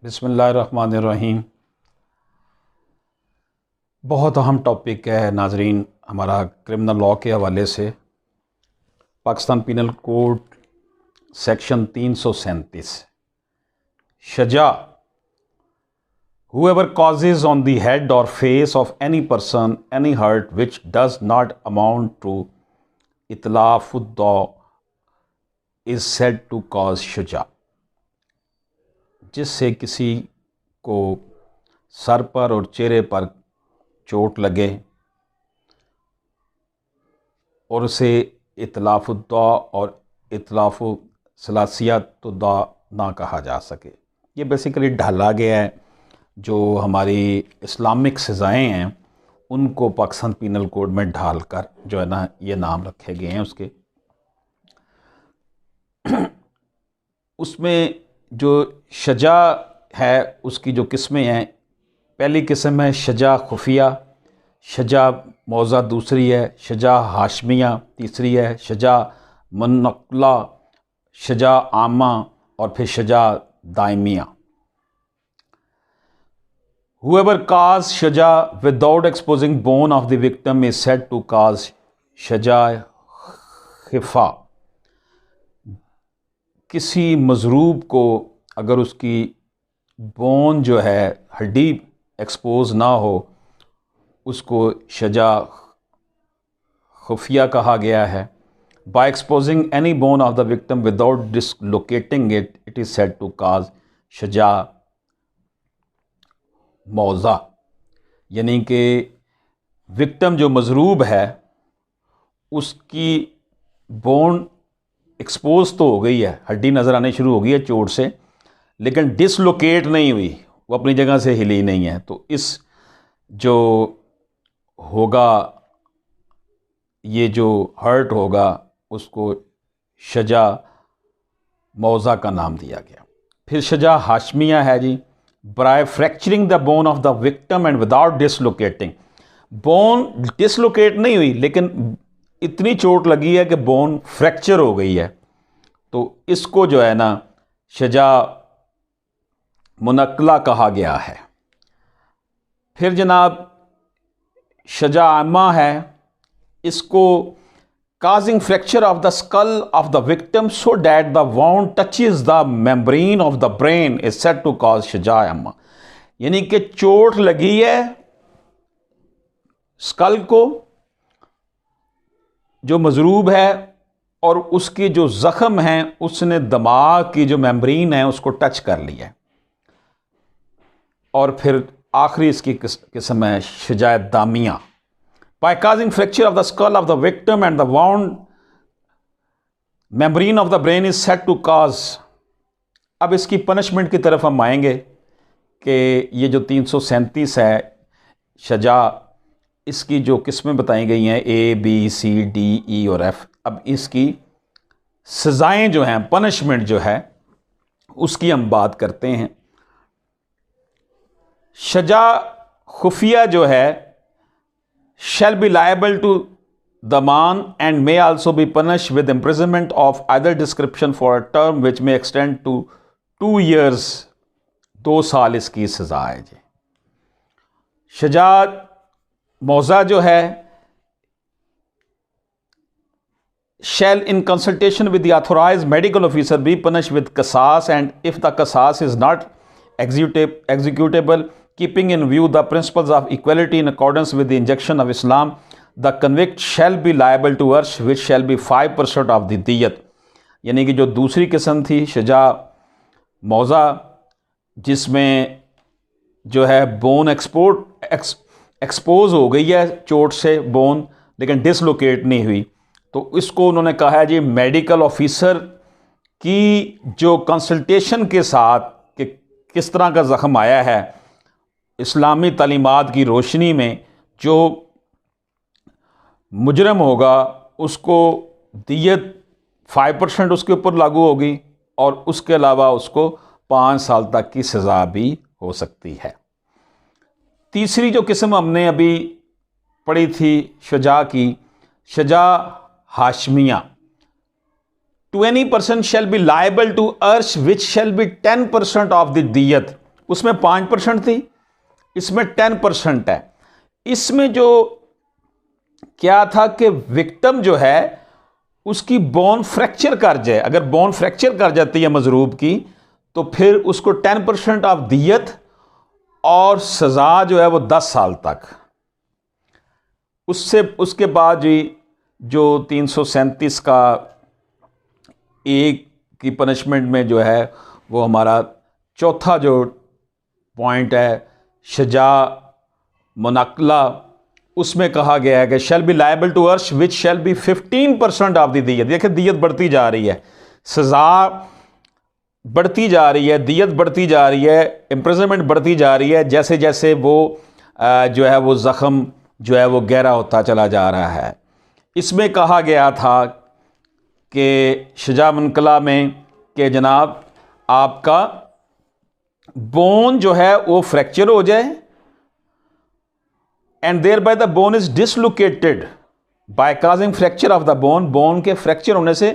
बिस्मिल्लाहिर्रहमानिर्रहीम। बहुत अहम टॉपिक है नाजरीन हमारा क्रिमिनल लॉ के हवाले से। पाकिस्तान पीनल कोड सेक्शन 337 सजा whoever causes on the head or face of any person any hurt which does not amount to इतलाफुद्दौ is said to cause सजा। जिससे किसी को सर पर और चेहरे पर चोट लगे और उसे इतलाफुद्दौ और इतलाफु सलासियतुद्दौ ना कहा जा सके। ये बेसिकली ढाला गया है जो हमारी इस्लामिक सज़ाएँ हैं उनको पाकिस्तान पीनल कोड में ढाल कर जो है ना ये नाम रखे गए हैं उसके। उसमें जो सजा है उसकी जो किस्में हैं, पहली किस्म है सजा खुफिया, सजा मौज़ा दूसरी है, सजा हाशमिया तीसरी है, सजा मुनक्ला, सजा आमा और फिर सजा दायमिया। Whoever cause सजा without exposing bone of the victim is said to cause सजा खिफा। किसी मजरूब को अगर उसकी बोन जो है हड्डी एक्सपोज ना हो उसको सजा खुफिया कहा गया है। By exposing any bone of the victim without dislocating it, it is said to cause सजा मौज़ा। यानी कि विक्टिम जो मजरूब है उसकी बोन एक्सपोज तो हो गई है, हड्डी नज़र आने शुरू हो गई है चोट से, लेकिन डिसलोकेट नहीं हुई, वो अपनी जगह से हिली नहीं है। तो इस जो होगा ये जो हर्ट होगा उसको सजा मौज़ा का नाम दिया गया। फिर सजा हाशमिया है जी। By fracturing the bone of the victim and without dislocating. Bone dislocate नहीं हुई लेकिन इतनी चोट लगी है कि बोन फ्रैक्चर हो गई है, तो इसको जो है ना सजा मुनक्ला कहा गया है। फिर जनाब सजा आमा है, इसको causing fracture of the skull of the victim so that the wound touches the membrane of the brain is said to cause सजा आमा। यानी कि चोट लगी है स्कल को जो मजरूब है और उसकी जो ज़ख्म है उसने दिमाग की जो मेम्ब्रेन है उसको टच कर लिया है। और फिर आखिरी इसकी किस्म है सजा दामिया। By causing fracture of the skull of the victim and the wound membrane of the brain is said to cause। अब इसकी पनिशमेंट की तरफ हम आएंगे कि ये जो 337 है सजा, इसकी जो किस्में बताई गई हैं A, B, C, D, E और F। अब इसकी सज़ाएँ जो हैं, पनिशमेंट जो है उसकी हम बात करते हैं। सजा खुफिया जो है shall be liable to daman and may also be punished with imprisonment of either description for a term which may extend to 2 years। 2 साल इसकी सजा है जी। सजा मौज़ा जो है shall in consultation with the authorized medical officer be punished with qisas, and if the qisas is not executable keeping in view the principles of equality in accordance with the injunction of Islam, the convict shall be liable to arsh which shall be 5% of the diyat। यानी कि जो दूसरी किस्म थी सजा मौज़ा जिसमें जो है बोन एक्सपोज हो गई है चोट से बोन लेकिन डिसलोकेट नहीं हुई, तो इसको उन्होंने कहा है जी मेडिकल ऑफिसर की जो कंसल्टेशन के साथ कि किस तरह का ज़ख्म आया है, इस्लामी तालीमात की रोशनी में जो मुजरम होगा उसको दियत 5% उसके ऊपर लागू होगी और उसके अलावा उसको 5 साल तक की सज़ा भी हो सकती है। तीसरी जो किस्म हमने अभी पढ़ी थी सजा की, सजा Hashmia. To any person shall be liable to arsh which shall be 10% of the diyat। उसमें 5% थी, इसमें 10% है। इसमें जो क्या था कि विक्टिम जो है उसकी बोन फ्रैक्चर कर जाए, अगर बोन फ्रैक्चर कर जाती है मजरूब की, तो फिर उसको 10% ऑफ दियत और सज़ा जो है वो 10 साल तक। उसके बाद जी जो 337 का एक की पनिशमेंट में जो है वो हमारा चौथा जो पॉइंट है सजा मुनक्ला, उसमें कहा गया है कि शैल बी लायबल टू अर्श विच शैल बी 15% ऑफ द दियत। देखिए दियत बढ़ती जा रही है, सज़ा बढ़ती जा रही है, दियत बढ़ती जा रही है, इम्प्रिजनमेंट बढ़ती जा रही है, जैसे जैसे वो जो है वो ज़ख़म जो है वो गहरा होता चला जा रहा है। इसमें कहा गया था कि सजा मुनक्ला में कि जनाब आपका बोन जो है वो फ्रैक्चर हो जाए and thereby the bone is dislocated by causing fracture of the bone. Bone के फ्रैक्चर होने से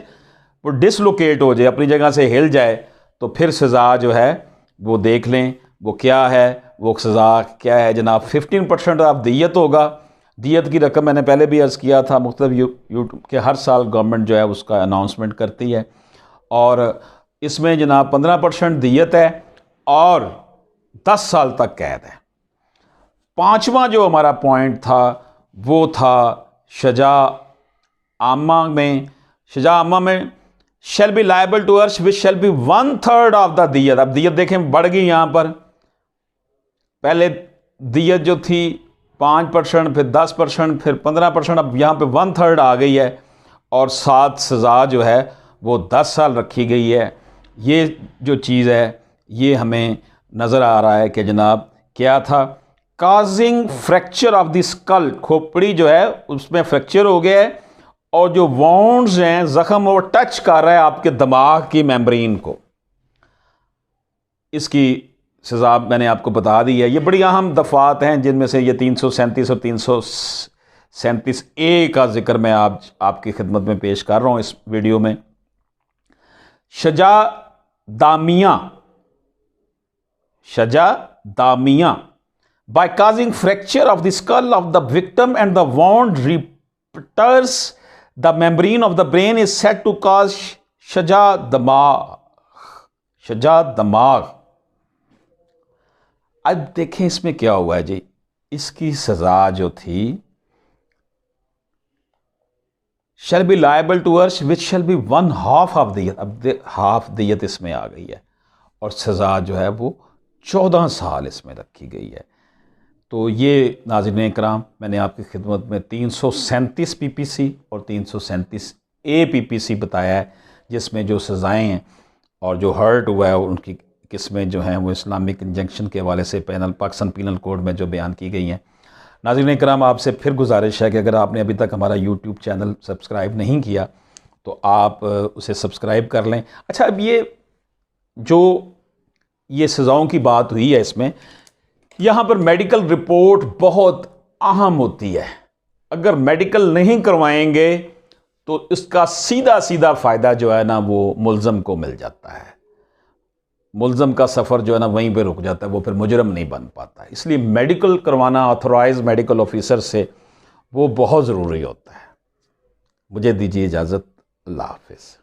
वो डिसलोकेट हो जाए, अपनी जगह से हिल जाए, तो फिर सज़ा जो है वो देख लें वो क्या है, वो सज़ा क्या है जनाब। 15% ऑफ दियत होगा। दियत की रकम मैंने पहले भी अर्ज़ किया था, मुख्तलिफ यूट्यूब के हर साल गवर्नमेंट जो है उसका अनाउंसमेंट करती है, और इसमें जनाब 15% दियत है और 10 साल तक कैद है। पांचवा जो हमारा पॉइंट था वो था सजा आमा में। सजा आमा में शैल बी लायबल टू अर्श विच शैल बी 1/3 ऑफ द दियत। अब दियत देखें बढ़ गई यहाँ पर, पहले दियत जो थी 5%, फिर 10%, फिर 15%, अब यहाँ पे 1/3 आ गई है, और साथ सज़ा जो है वो 10 साल रखी गई है। ये जो चीज़ है ये हमें नज़र आ रहा है कि जनाब क्या था, causing fracture of the skull, खोपड़ी जो है उसमें फ्रैक्चर हो गया है, और जो वाउंड्स हैं, ज़ख़म, वो टच कर रहा है आपके दिमाग की मेम्ब्रेन को। इसकी सज़ा मैंने आपको बता दी है। ये बड़ी अहम दफ़ात हैं, जिनमें से ये 337 और 337A का जिक्र मैं आपकी खिदमत में पेश कर रहा हूँ इस वीडियो में। सजा दामिया, सजा दामिया by causing fracture of the skull of the victim and the wound ruptures the membrane of the brain is said to cause shaja damag, shaja damag। अब देखें इसमें क्या हुआ है जी, इसकी सजा जो थी shall be liable to अर्श which shall be 1/2 of दियत। अब हाफ दियत इसमें आ गई है, और सजा जो है वो 14 साल इसमें रखी गई है। तो ये नाज़रीन इकराम मैंने आपकी खिदमत में 337 PPC और 337A PPC बताया है, जिसमें जो सज़ाएँ हैं और जो हर्ट हुआ है उनकी किस्में जो हैं वो इस्लामिक इंजंक्शन के हवाले से पाकिस्तान पीनल कोड में जो बयान की गई हैं। नाज़रीन इकराम आपसे फिर गुजारिश है कि अगर आपने अभी तक हमारा यूट्यूब चैनल सब्सक्राइब नहीं किया तो आप उसे सब्सक्राइब कर लें। अच्छा, अब ये सज़ाओं की बात हुई है, इसमें यहाँ पर मेडिकल रिपोर्ट बहुत अहम होती है। अगर मेडिकल नहीं करवाएंगे तो इसका सीधा सीधा फ़ायदा जो है ना वो मुल्ज़म को मिल जाता है। मुल्ज़म का सफ़र जो है ना वहीं पे रुक जाता है, वो फिर मुजरम नहीं बन पाता। इसलिए मेडिकल करवाना ऑथोराइज मेडिकल ऑफिसर से वो बहुत ज़रूरी होता है। मुझे दीजिए इजाज़त। अल्लाह हाफ़िज़।